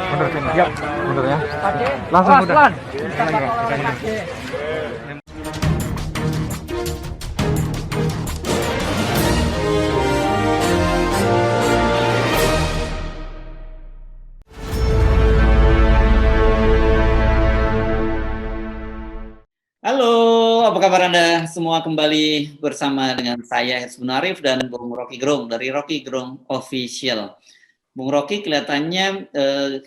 Mundur sini. Ya, mundur ya. Langsung udah. Halo, apa kabar Anda semua? Kembali bersama dengan saya Hizbun Arif dan Bung Rocky Gerung dari Rocky Gerung Official. Bung Rocky, kelihatannya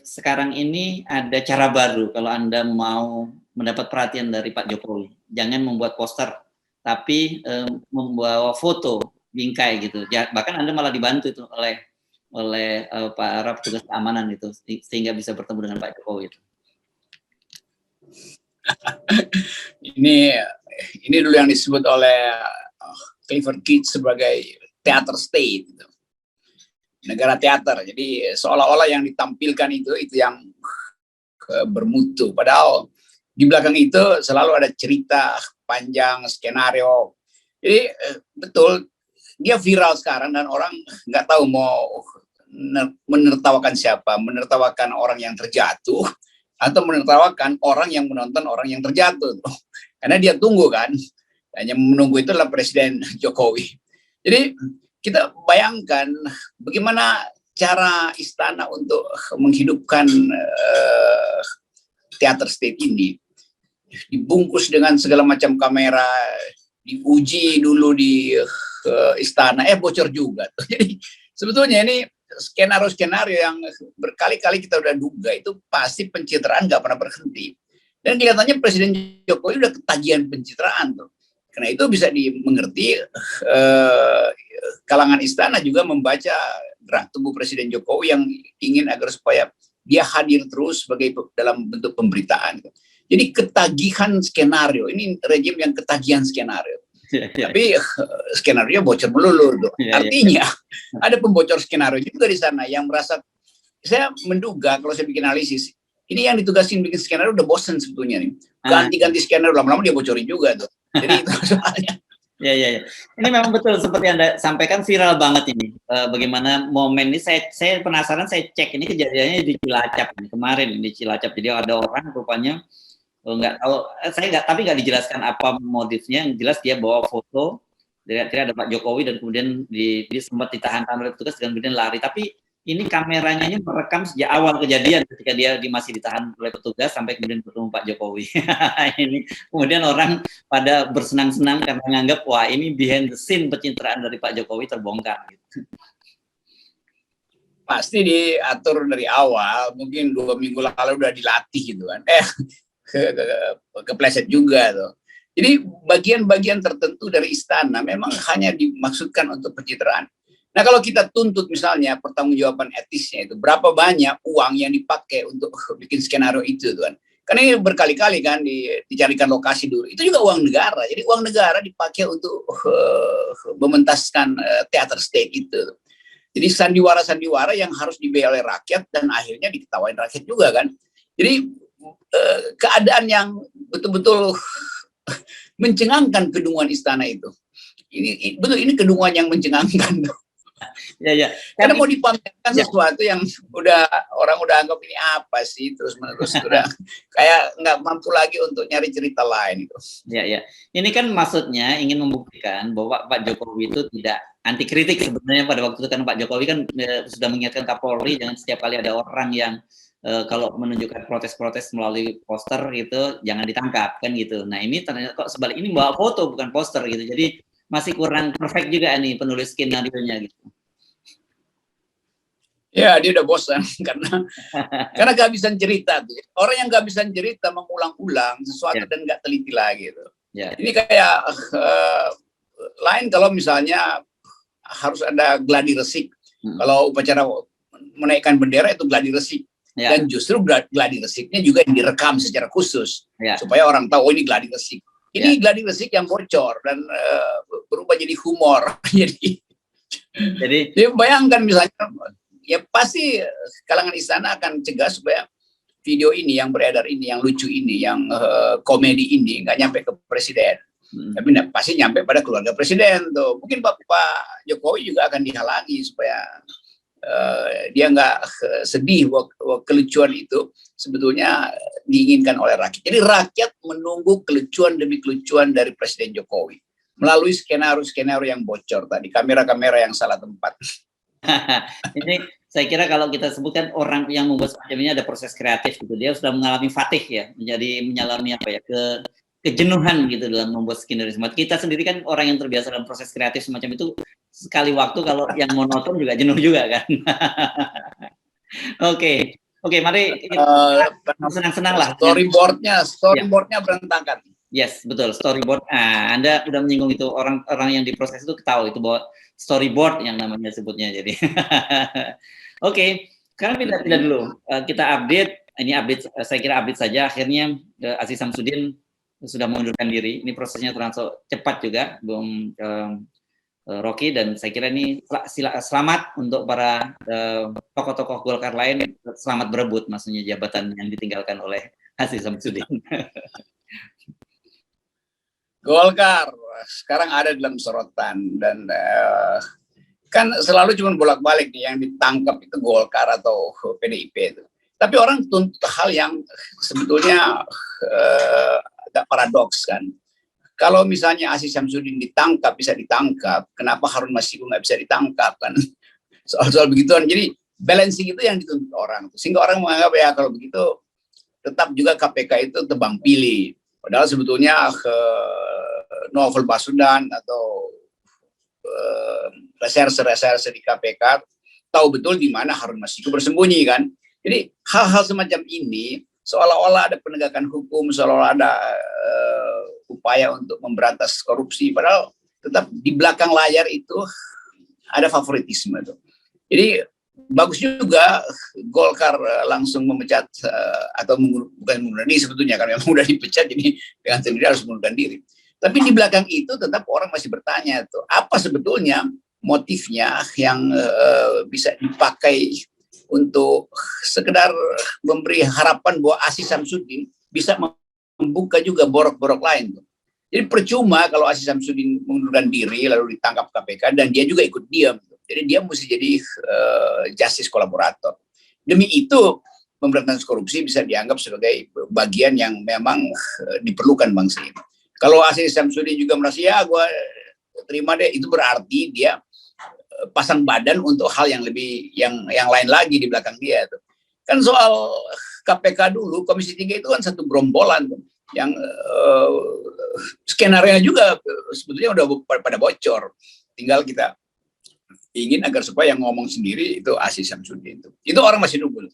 sekarang ini ada cara baru kalau Anda mau mendapat perhatian dari Pak Jokowi. Jangan membuat poster, tapi membawa foto bingkai gitu. Ya, bahkan Anda malah dibantu itu oleh para petugas keamanan itu, sehingga bisa bertemu dengan Pak Jokowi itu. Ini dulu yang disebut oleh Clifford Keats sebagai theater state, gitu. Negara teater. Jadi seolah-olah yang ditampilkan itu yang bermutu. Padahal di belakang itu selalu ada cerita panjang, skenario. Jadi betul dia viral sekarang dan orang nggak tahu mau menertawakan siapa, menertawakan orang yang terjatuh atau menertawakan orang yang menonton orang yang terjatuh. Karena dia tunggu kan, hanya menunggu itu adalah Presiden Jokowi. Jadi kita bayangkan bagaimana cara istana untuk menghidupkan teater state ini. Dibungkus dengan segala macam kamera, diuji dulu di istana, bocor juga. Jadi sebetulnya ini skenario-skenario yang berkali-kali kita udah duga itu pasti pencitraan nggak pernah berhenti. Dan kelihatannya Presiden Jokowi udah ketagihan pencitraan tuh. Karena itu bisa dimengerti kalangan istana juga membaca gerak tubuh Presiden Jokowi yang ingin agar supaya dia hadir terus sebagai dalam bentuk pemberitaan. Jadi ketagihan skenario, ini rejim yang ketagihan skenario. Tapi skenario bocor melulu tuh. Artinya ada pembocor skenario juga di sana yang merasa, saya menduga kalau saya bikin analisis, ini yang ditugasin bikin skenario udah bosen sebetulnya nih. Ganti-ganti skenario lama-lama dia bocorin juga tuh. Jadi itu soalnya. Ya. Ini memang betul seperti Anda sampaikan, viral banget ini. Bagaimana momen ini, saya penasaran, saya cek ini kejadiannya di Cilacap ini, kemarin di Cilacap. Jadi ada orang rupanya nggak tahu, tapi nggak dijelaskan apa motifnya. Yang jelas dia bawa foto, tidak ada Pak Jokowi dan kemudian dia sempat ditahan oleh petugas dan kemudian lari. Tapi ini kameranya ini merekam sejak awal kejadian ketika dia masih ditahan oleh petugas sampai kemudian bertemu Pak Jokowi. Ini kemudian orang pada bersenang-senang karena menganggap wah ini behind the scene pencitraan dari Pak Jokowi terbongkar. Gitu. Pasti diatur dari awal, mungkin 2 minggu lalu udah dilatih gitu kan. Kepleset juga tuh. Jadi bagian-bagian tertentu dari istana memang hanya dimaksudkan untuk pencitraan. Nah kalau kita tuntut misalnya pertanggungjawaban etisnya itu, berapa banyak uang yang dipakai untuk bikin skenario itu tuh kan. Karena ini berkali-kali kan dicarikan lokasi dulu. Itu juga uang negara. Jadi uang negara dipakai untuk mementaskan teater state itu. Jadi sandiwara-sandiwara yang harus dibayar oleh rakyat dan akhirnya diketawain rakyat juga kan. Jadi keadaan yang betul-betul mencengangkan kedunguan istana itu. Ini betul, ini kedunguan yang mencengangkan. Ya. Karena mau dipamerkan sesuatu yang orang udah anggap ini apa sih, terus udah kayak nggak mampu lagi untuk nyari cerita lain itu. Ya. Ini kan maksudnya ingin membuktikan bahwa Pak Jokowi itu tidak anti kritik sebenarnya pada waktu itu, kan Pak Jokowi kan sudah mengingatkan Kapolri jangan setiap kali ada orang yang kalau menunjukkan protes-protes melalui poster itu jangan ditangkap kan gitu. Nah ini ternyata kok sebalik ini bawa foto bukan poster gitu. Jadi masih kurang perfect juga nih penulis skenario-nya gitu. Ya dia udah bosan karena kehabisan cerita tuh. Orang yang kehabisan cerita mengulang-ulang sesuatu dan nggak teliti lagi tuh. Ya. Ini kayak lain kalau misalnya harus ada gladi resik. Kalau upacara menaikkan bendera itu gladi resik. Ya. Dan justru gladi resiknya juga direkam secara khusus Ya. supaya orang tahu, oh ini gladi resik. Ini Ya. gladi resik yang bocor dan berubah jadi humor. Jadi bayangkan misalnya, ya pasti kalangan istana akan cegah supaya video ini yang beredar ini, yang lucu ini, yang komedi ini nggak nyampe ke presiden. Tapi pasti nyampe pada keluarga presiden tuh. Mungkin Pak Jokowi juga akan dihalangi supaya dia nggak sedih bahwa kelucuan itu sebetulnya diinginkan oleh rakyat. Jadi rakyat menunggu kelucuan demi kelucuan dari Presiden Jokowi melalui skenario yang bocor tadi, kamera-kamera yang salah tempat. Ini saya kira kalau kita sebutkan orang yang membuat semacam ini ada proses kreatif gitu, dia sudah mengalami fatih ya, mengalami apa ya, kejenuhan gitu dalam membuat skenario semacam. Kita sendiri kan orang yang terbiasa dalam proses kreatif semacam itu, sekali waktu kalau yang monoton juga jenuh juga kan. Oke, mari senang-senang lah. Storyboardnya berantakan. Yes, betul, storyboard. Anda udah menyinggung itu, orang yang diproses itu tahu itu bahwa storyboard yang namanya sebutnya. Jadi, oke, sekarang pindah dulu. Kita update. Ini update, saya kira update saja. Akhirnya Aziz Samsudin sudah mengundurkan diri. Ini prosesnya terlalu cepat juga, Bung Rocky, dan saya kira ini selamat untuk para tokoh-tokoh Golkar lain, selamat berebut maksudnya jabatan yang ditinggalkan oleh Aziz Samsudin. Golkar sekarang ada dalam sorotan dan kan selalu cuma bolak-balik nih yang ditangkap itu Golkar atau PDIP itu. Tapi orang tuntut hal yang sebetulnya agak paradoks kan. Kalau misalnya Aziz Samsudin bisa ditangkap, kenapa Harun Masiku nggak bisa ditangkap kan? Soal-soal begituan. Jadi balancing itu yang dituntut orang. Sehingga orang menganggap ya kalau begitu tetap juga KPK itu tebang pilih. Padahal sebetulnya novel Baswedan atau reserse di KPK tahu betul di mana Harun Masiku bersembunyi kan. Jadi hal-hal semacam ini seolah-olah ada penegakan hukum, seolah-olah ada upaya untuk memberantas korupsi, padahal tetap di belakang layar itu ada favoritisme itu. Jadi bagus juga Golkar langsung memecat atau bukan mengundurkan diri sebetulnya, karena memang sudah dipecat jadi dengan sendiri harus mengundurkan diri. Tapi di belakang itu tetap orang masih bertanya tuh apa sebetulnya motifnya yang bisa dipakai untuk sekedar memberi harapan bahwa Aziz Samsudin bisa membuka juga borok-borok lain tuh. Jadi percuma kalau Aziz Samsudin mengundurkan diri lalu ditangkap KPK dan dia juga ikut diam. Jadi dia mesti jadi justice kolaborator. Demi itu pemberantasan korupsi bisa dianggap sebagai bagian yang memang diperlukan bangsa ini. Kalau Aziz Samsudin juga merasa ya gue terima deh, itu berarti dia pasang badan untuk hal yang lebih yang lain lagi di belakang dia tuh. Kan soal KPK dulu Komisi 3 itu kan satu gerombolan tuh, yang skenario juga sebetulnya udah pada bocor. Tinggal kita ingin agar supaya yang ngomong sendiri itu Aziz Samsudin itu. Itu orang masih nunggu.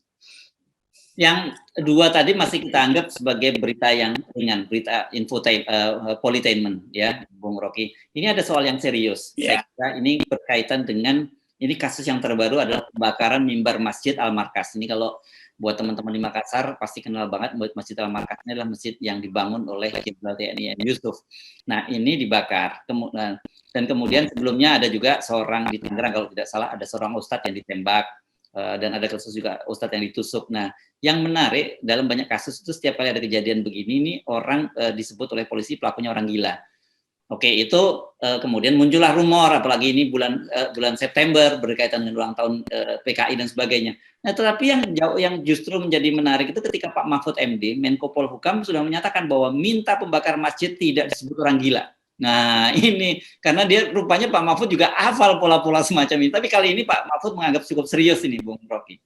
Yang dua tadi masih kita anggap sebagai berita yang ringan, berita infotainment ya, Bung Rocky. Ini ada soal yang serius. Yeah. Saya kira ini berkaitan dengan, ini kasus yang terbaru adalah pembakaran mimbar Masjid Al-Markas. Ini kalau buat teman-teman di Makassar pasti kenal banget, buat Masjid Al-Markas ini adalah masjid yang dibangun oleh Jenderal TNI Yusuf. Nah ini dibakar, dan kemudian sebelumnya ada juga seorang di Tangerang kalau tidak salah, ada seorang ustadz yang ditembak, dan ada kasus juga ustadz yang ditusuk. Nah yang menarik dalam banyak kasus itu setiap kali ada kejadian begini, ini orang disebut oleh polisi pelakunya orang gila. Oke, itu kemudian muncullah rumor, apalagi ini bulan September berkaitan dengan ulang tahun PKI dan sebagainya. Nah, tetapi yang justru menjadi menarik itu ketika Pak Mahfud MD, Menko Polhukam sudah menyatakan bahwa minta pembakar masjid tidak disebut orang gila. Nah, ini karena dia rupanya Pak Mahfud juga hafal pola-pola semacam ini. Tapi kali ini Pak Mahfud menganggap cukup serius ini, Bung Rocky.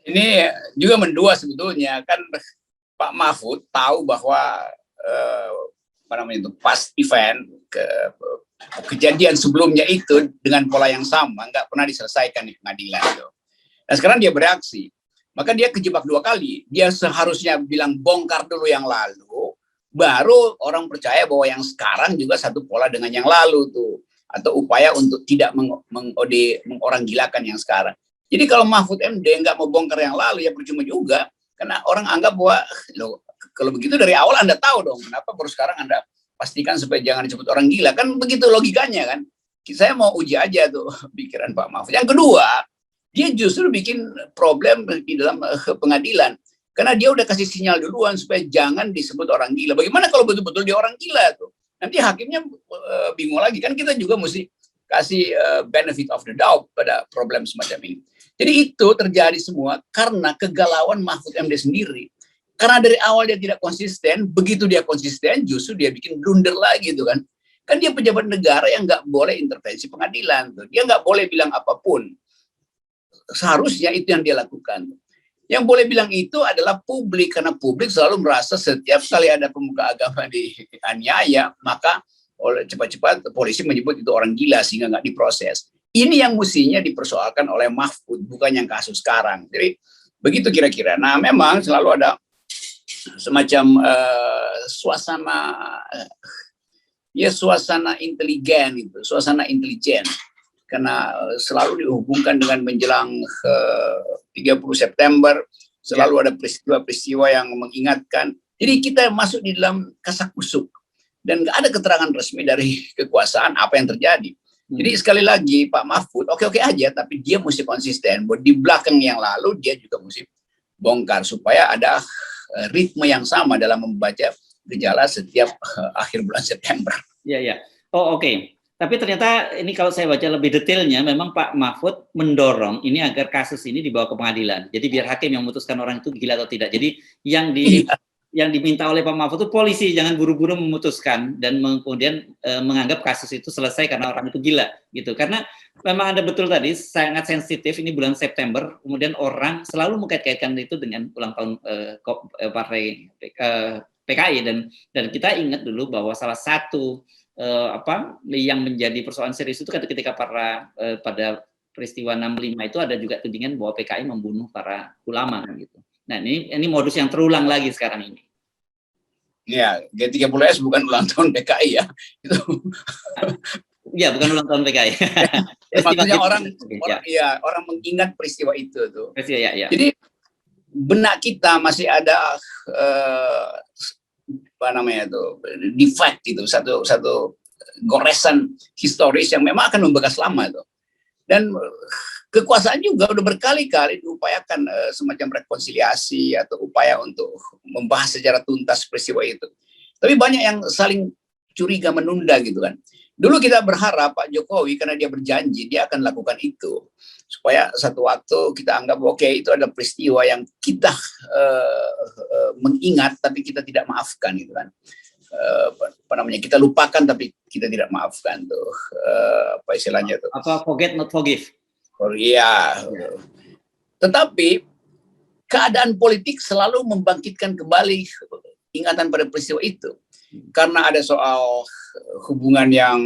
Ini juga mendua sebetulnya, kan Pak Mahfud tahu bahwa pas event kejadian sebelumnya itu dengan pola yang sama nggak pernah diselesaikan di pengadilan itu. Nah sekarang dia bereaksi, maka dia kejebak dua kali. Dia seharusnya bilang bongkar dulu yang lalu, baru orang percaya bahwa yang sekarang juga satu pola dengan yang lalu tuh, atau upaya untuk tidak mengoranggilakan yang sekarang. Jadi kalau Mahfud MD nggak mau bongkar yang lalu, ya percuma juga. Karena orang anggap bahwa, loh, kalau begitu dari awal Anda tahu dong, kenapa baru sekarang Anda pastikan supaya jangan disebut orang gila. Kan begitu logikanya kan. Saya mau uji aja tuh pikiran Pak Mahfud. Yang kedua, dia justru bikin problem di dalam pengadilan. Karena dia udah kasih sinyal duluan supaya jangan disebut orang gila. Bagaimana kalau betul-betul dia orang gila tuh? Nanti hakimnya bingung lagi. Kan kita juga mesti kasih benefit of the doubt pada problem semacam ini. Jadi itu terjadi semua karena kegalauan Mahfud MD sendiri. Karena dari awal dia tidak konsisten, begitu dia konsisten justru dia bikin blunder lagi tuh kan. Kan dia pejabat negara yang nggak boleh intervensi pengadilan. Tuh. Dia nggak boleh bilang apapun. Seharusnya itu yang dia lakukan. Yang boleh bilang itu adalah publik, karena publik selalu merasa setiap kali ada pemuka agama dianiaya, maka oleh cepat-cepat polisi menyebut itu orang gila sehingga nggak diproses. Ini yang mestinya dipersoalkan oleh Mahfud, bukan yang kasus sekarang. Jadi begitu kira-kira. Nah memang selalu ada semacam suasana intelijen itu, suasana intelijen. Karena selalu dihubungkan dengan menjelang 30 September, selalu ada peristiwa-peristiwa yang mengingatkan. Jadi kita masuk di dalam kasakusuk dan nggak ada keterangan resmi dari kekuasaan apa yang terjadi. Jadi sekali lagi Pak Mahfud oke-oke aja, tapi dia mesti konsisten. Di belakang yang lalu dia juga mesti bongkar supaya ada ritme yang sama dalam membaca gejala setiap akhir bulan September. Iya, iya. Oh, oke. Tapi ternyata ini kalau saya baca lebih detailnya, memang Pak Mahfud mendorong ini agar kasus ini dibawa ke pengadilan. Jadi biar hakim yang memutuskan orang itu gila atau tidak. Jadi yang diminta oleh Pak Mahfud itu polisi jangan buru-buru memutuskan dan kemudian menganggap kasus itu selesai karena orang itu gila gitu. Karena memang Anda betul tadi sangat sensitif, ini bulan September, kemudian orang selalu mengkait-kaitkan itu dengan ulang tahun partai PKI dan kita ingat dulu bahwa salah satu yang menjadi persoalan serius itu ketika pada peristiwa 65 itu ada juga tudingan bahwa PKI membunuh para ulama gitu. Nah, ini modus yang terulang lagi sekarang ini. Ya, G30S bukan ulang tahun PKI ya. Itu. Ya, bukan ulang tahun PKI. Maksudnya orang mengingat peristiwa itu tuh. Ya. Jadi benak kita masih ada defect itu, satu goresan historis yang memang akan membekas lama itu. Dan kekuasaan juga udah berkali-kali diupayakan semacam rekonsiliasi atau upaya untuk membahas secara tuntas peristiwa itu. Tapi banyak yang saling curiga menunda gitu kan. Dulu kita berharap Pak Jokowi karena dia berjanji dia akan lakukan itu supaya satu waktu kita anggap oke, itu ada peristiwa yang kita mengingat tapi kita tidak maafkan gitu kan. Kita lupakan tapi kita tidak maafkan tuh, apa istilahnya tuh? Apa forget not forgive? Oh iya. Tetapi keadaan politik selalu membangkitkan kembali ingatan pada peristiwa itu. Karena ada soal hubungan yang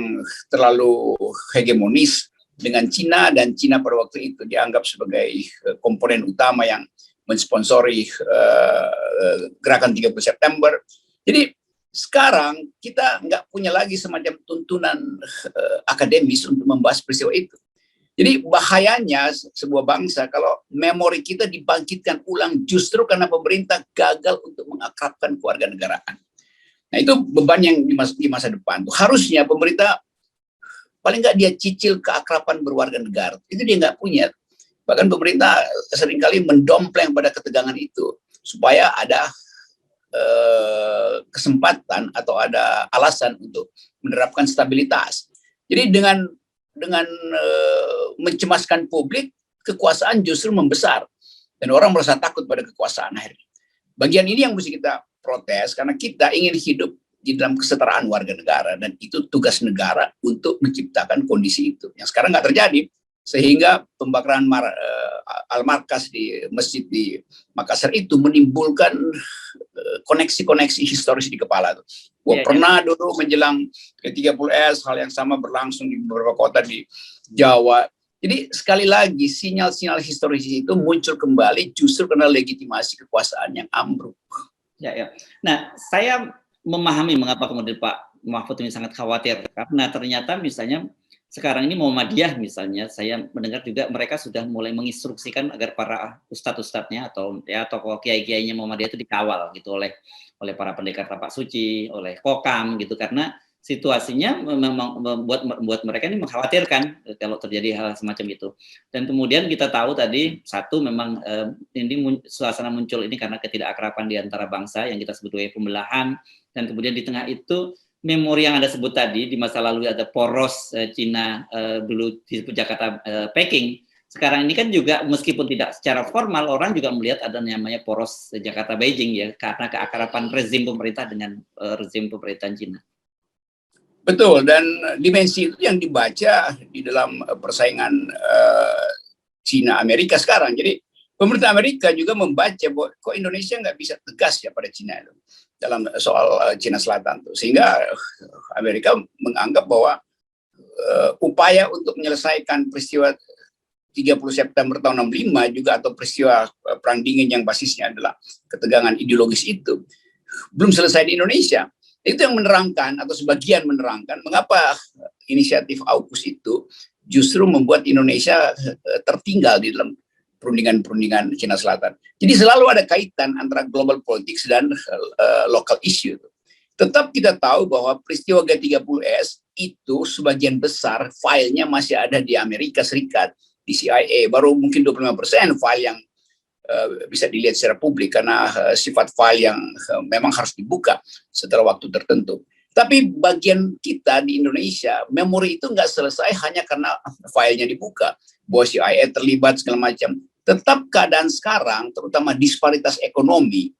terlalu hegemonis dengan Cina, dan Cina pada waktu itu dianggap sebagai komponen utama yang mensponsori gerakan 30 September. Jadi sekarang kita nggak punya lagi semacam tuntunan akademis untuk membahas peristiwa itu. Jadi bahayanya sebuah bangsa kalau memori kita dibangkitkan ulang justru karena pemerintah gagal untuk mengakrabkan keluarga negaraan. Nah itu beban yang di masa depan. Harusnya pemerintah paling nggak dia cicil keakraban berwarga negara. Itu dia nggak punya. Bahkan pemerintah seringkali mendompleng pada ketegangan itu supaya ada kesempatan atau ada alasan untuk menerapkan stabilitas. Jadi dengan mencemaskan publik, kekuasaan justru membesar dan orang merasa takut pada kekuasaan akhirnya. Bagian ini yang mesti kita protes karena kita ingin hidup di dalam kesetaraan warga negara dan itu tugas negara untuk menciptakan kondisi itu. Yang sekarang nggak terjadi sehingga pembakaran Al-Markas di masjid di Makassar itu menimbulkan koneksi-koneksi historis di kepala tuh. Pernah dulu menjelang G30S hal yang sama berlangsung di beberapa kota di Jawa. Jadi sekali lagi sinyal-sinyal historis itu muncul kembali justru karena legitimasi kekuasaan yang ambruk. Ya. Nah, saya memahami mengapa kemudian Pak Mahfud ini sangat khawatir karena ternyata misalnya sekarang ini Muhammadiyah misalnya, saya mendengar juga mereka sudah mulai menginstruksikan agar para ustadz-ustadznya atau ya tokoh kiai-kiainya Muhammadiyah itu dikawal gitu oleh para pendekar tapak suci, oleh kokam gitu, karena situasinya memang membuat mereka ini mengkhawatirkan kalau terjadi hal semacam itu. Dan kemudian kita tahu tadi satu memang ini suasana muncul ini karena ketidakakraban di antara bangsa yang kita sebut sebagai pembelahan, dan kemudian di tengah itu memori yang Anda sebut tadi, di masa lalu ada poros Cina dulu disebut Jakarta Peking. Sekarang ini kan juga meskipun tidak secara formal, orang juga melihat ada namanya poros Jakarta Beijing ya, karena keakraban rezim pemerintah dengan rezim pemerintahan Cina. Betul, dan dimensi itu yang dibaca di dalam persaingan Cina Amerika sekarang. Jadi pemerintah Amerika juga membaca bahwa kok Indonesia nggak bisa tegas ya pada Cina itu dalam soal Cina Selatan tuh, sehingga Amerika menganggap bahwa upaya untuk menyelesaikan peristiwa 30 September tahun 65 juga atau peristiwa perang dingin yang basisnya adalah ketegangan ideologis itu belum selesai di Indonesia. Itu yang menerangkan atau sebagian menerangkan mengapa inisiatif AUKUS itu justru membuat Indonesia tertinggal di dalam perundingan-perundingan Cina Selatan. Jadi selalu ada kaitan antara global politics dan local issue. Tetap kita tahu bahwa peristiwa G30S itu sebagian besar filenya masih ada di Amerika Serikat, di CIA. Baru mungkin 25% file yang bisa dilihat secara publik karena sifat file yang memang harus dibuka setelah waktu tertentu. Tapi bagian kita di Indonesia, memori itu nggak selesai hanya karena filenya dibuka, bahwa CIA terlibat segala macam. Tetap keadaan sekarang, terutama disparitas ekonomi,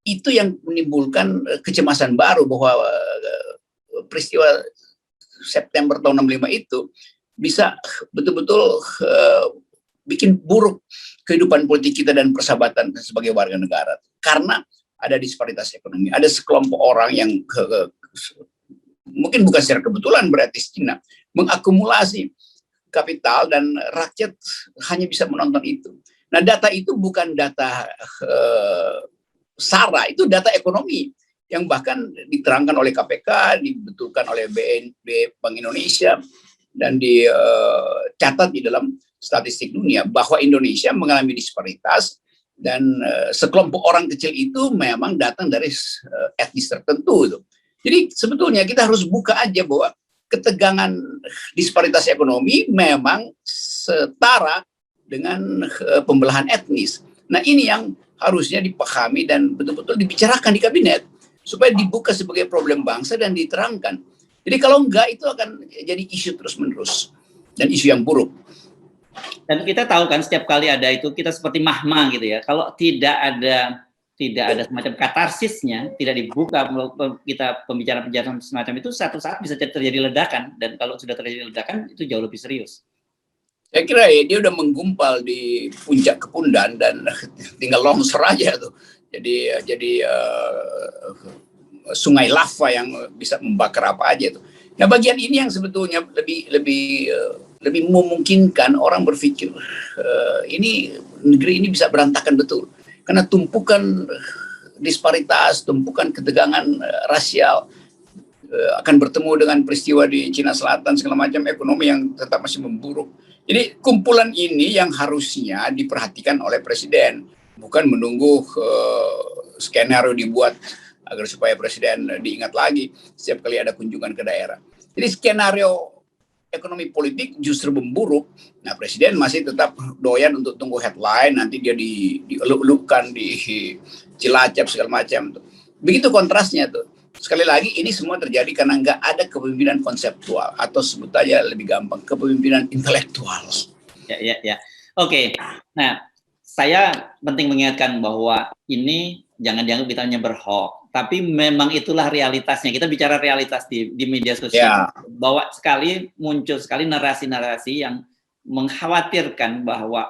itu yang menimbulkan kecemasan baru bahwa peristiwa September tahun 65 itu bisa betul-betul bikin buruk kehidupan politik kita dan persahabatan sebagai warga negara. Karena ada disparitas ekonomi, ada sekelompok orang yang mungkin bukan secara kebetulan berarti Cina mengakumulasi kapital dan rakyat hanya bisa menonton itu. Nah, data itu bukan data SARA, itu data ekonomi yang bahkan diterangkan oleh KPK, dibetulkan oleh BNP Bank Indonesia, dan dicatat di dalam statistik dunia bahwa Indonesia mengalami disparitas dan sekelompok orang kecil itu memang datang dari etnis tertentu itu. Jadi sebetulnya kita harus buka aja bahwa ketegangan disparitas ekonomi memang setara dengan pembelahan etnis. Nah, ini yang harusnya dipahami dan betul-betul dibicarakan di kabinet supaya dibuka sebagai problem bangsa dan diterangkan. Jadi kalau enggak itu akan jadi isu terus-menerus dan isu yang buruk. Dan kita tahu kan setiap kali ada itu kita seperti mahma gitu ya. Kalau tidak ada semacam katarsisnya, tidak dibuka kita pembicaraan semacam itu, satu saat bisa terjadi ledakan, dan kalau sudah terjadi ledakan itu jauh lebih serius. Saya kira ya, dia udah menggumpal di puncak Kepundan dan tinggal longsor aja tuh. Jadi sungai lava yang bisa membakar apa aja tuh. Nah, bagian ini yang sebetulnya lebih memungkinkan orang berpikir ini negeri ini bisa berantakan betul karena tumpukan disparitas, tumpukan ketegangan rasial akan bertemu dengan peristiwa di Cina Selatan segala macam, ekonomi yang tetap masih memburuk. Jadi kumpulan ini yang harusnya diperhatikan oleh presiden, bukan menunggu skenario dibuat agar supaya presiden diingat lagi setiap kali ada kunjungan ke daerah. Jadi skenario ekonomi politik justru memburuk. Nah, presiden masih tetap doyan untuk tunggu headline, nanti dia dieluk-elukan di Cilacap segala macam. Begitu kontrasnya tuh. Sekali lagi ini semua terjadi karena nggak ada kepemimpinan konseptual atau sebut aja lebih gampang kepemimpinan intelektual. Ya. Oke. Nah, saya penting mengingatkan bahwa ini jangan dianggap kita hanya berhoax, tapi memang itulah realitasnya. Kita bicara realitas di media sosial. Bahwa muncul sekali narasi-narasi yang mengkhawatirkan bahwa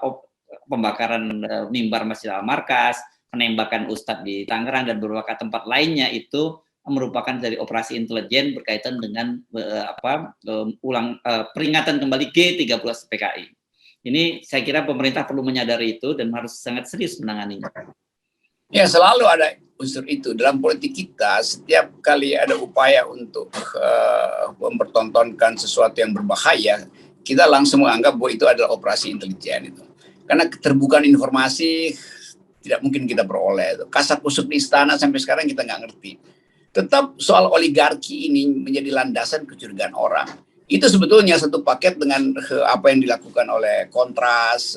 pembakaran mimbar Masjid Al-Markas, penembakan Ustadz di Tangerang dan beberapa tempat lainnya itu merupakan dari operasi intelijen berkaitan dengan peringatan kembali G30 PKI. Ini saya kira pemerintah perlu menyadari itu dan harus sangat serius menanganinya. Ya, selalu ada unsur itu. Dalam politik kita, setiap kali ada upaya untuk mempertontonkan sesuatu yang berbahaya, kita langsung menganggap bahwa itu adalah operasi intelijen itu. Karena keterbukaan informasi tidak mungkin kita peroleh. Kasak-kusuk di istana sampai sekarang kita nggak ngerti. Tetap soal oligarki ini menjadi landasan kecurigaan orang. Itu sebetulnya satu paket dengan apa yang dilakukan oleh Kontras,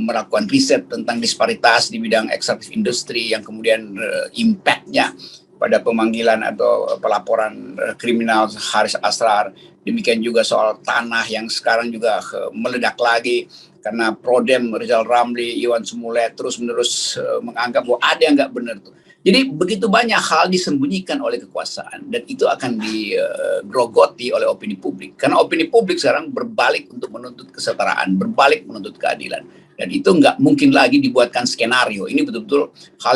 melakukan riset tentang disparitas di bidang ekstraktif industri yang kemudian impact-nya pada pemanggilan atau pelaporan kriminal Haris Asrar. Demikian juga soal tanah yang sekarang juga meledak lagi karena Prodem, Rizal Ramli, Iwan Sumulet terus-menerus menganggap bahwa ada yang nggak benar tuh. Jadi begitu banyak hal disembunyikan oleh kekuasaan dan itu akan digrogoti oleh opini publik. Karena opini publik sekarang berbalik untuk menuntut kesetaraan, berbalik menuntut keadilan. Dan itu nggak mungkin lagi dibuatkan skenario. Ini betul-betul hal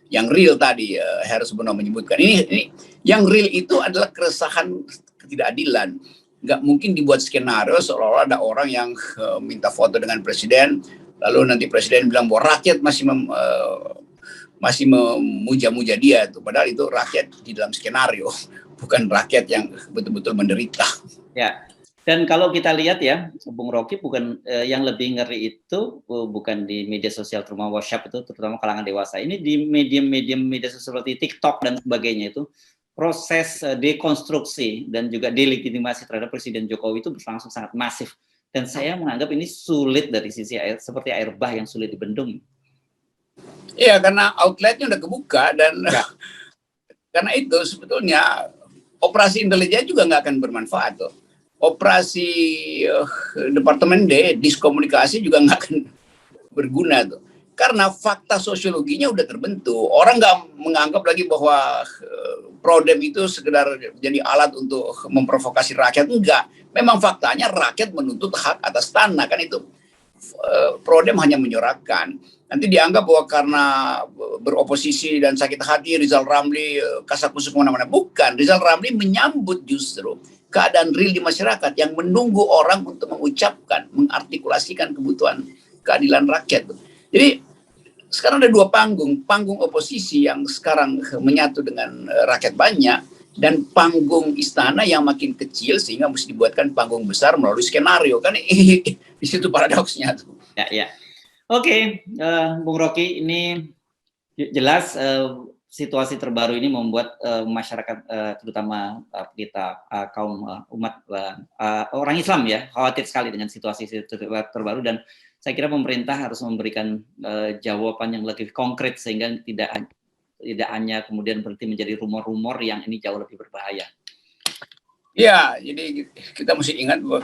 yang real tadi Heru Subono menyebutkan. Ini yang real itu adalah keresahan ketidakadilan. Nggak mungkin dibuat skenario seolah-olah ada orang yang minta foto dengan presiden, lalu nanti presiden bilang bahwa rakyat masih memuja-muja dia tuh, padahal itu rakyat di dalam skenario, bukan rakyat yang betul-betul menderita. Ya, dan kalau kita lihat ya, Bung Rocky, bukan yang lebih ngeri itu bukan di media sosial terutama WhatsApp itu, terutama kalangan dewasa. Ini di media sosial seperti TikTok dan sebagainya itu proses dekonstruksi dan juga delegitimasi terhadap Presiden Jokowi itu berlangsung sangat masif. Dan saya menganggap ini sulit dari sisi air, seperti air bah yang sulit dibendung. Iya, karena outletnya udah kebuka dan karena itu sebetulnya operasi intelijen juga nggak akan bermanfaat tuh. Operasi Departemen D, diskomunikasi juga nggak akan berguna tuh. Karena fakta sosiologinya udah terbentuk. Orang nggak menganggap lagi bahwa Prodem itu sekedar jadi alat untuk memprovokasi rakyat. Enggak. Memang faktanya rakyat menuntut hak atas tanah, kan itu. Prodem hanya menyorakan. Nanti dianggap bahwa karena beroposisi dan sakit hati Rizal Ramli kasak-kusuk kemana-mana. Bukan, Rizal Ramli menyambut justru keadaan real di masyarakat yang menunggu orang untuk mengucapkan, mengartikulasikan kebutuhan keadilan rakyat. Jadi sekarang ada dua panggung oposisi yang sekarang menyatu dengan rakyat banyak, dan panggung istana yang makin kecil sehingga mesti dibuatkan panggung besar melalui skenario. Kan di situ paradoksnya tuh. Ya. Oke, Bung Rocky, ini jelas situasi terbaru ini membuat masyarakat terutama kita kaum umat orang Islam ya khawatir sekali dengan situasi terbaru, dan saya kira pemerintah harus memberikan jawaban yang lebih konkret sehingga tidak hanya kemudian berhenti menjadi rumor-rumor yang ini jauh lebih berbahaya. Ya, jadi kita mesti ingat bahwa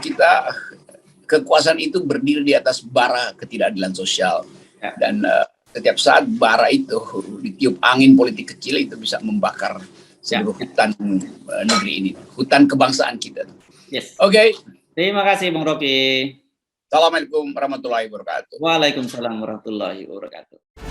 kekuasaan itu berdiri di atas bara ketidakadilan sosial. Ya. Dan setiap saat bara itu ditiup angin politik kecil itu bisa membakar seluruh hutan negeri ini, hutan kebangsaan kita. Yes. Oke. Terima kasih Bung Rocky. Assalamualaikum warahmatullahi wabarakatuh. Waalaikumsalam warahmatullahi wabarakatuh.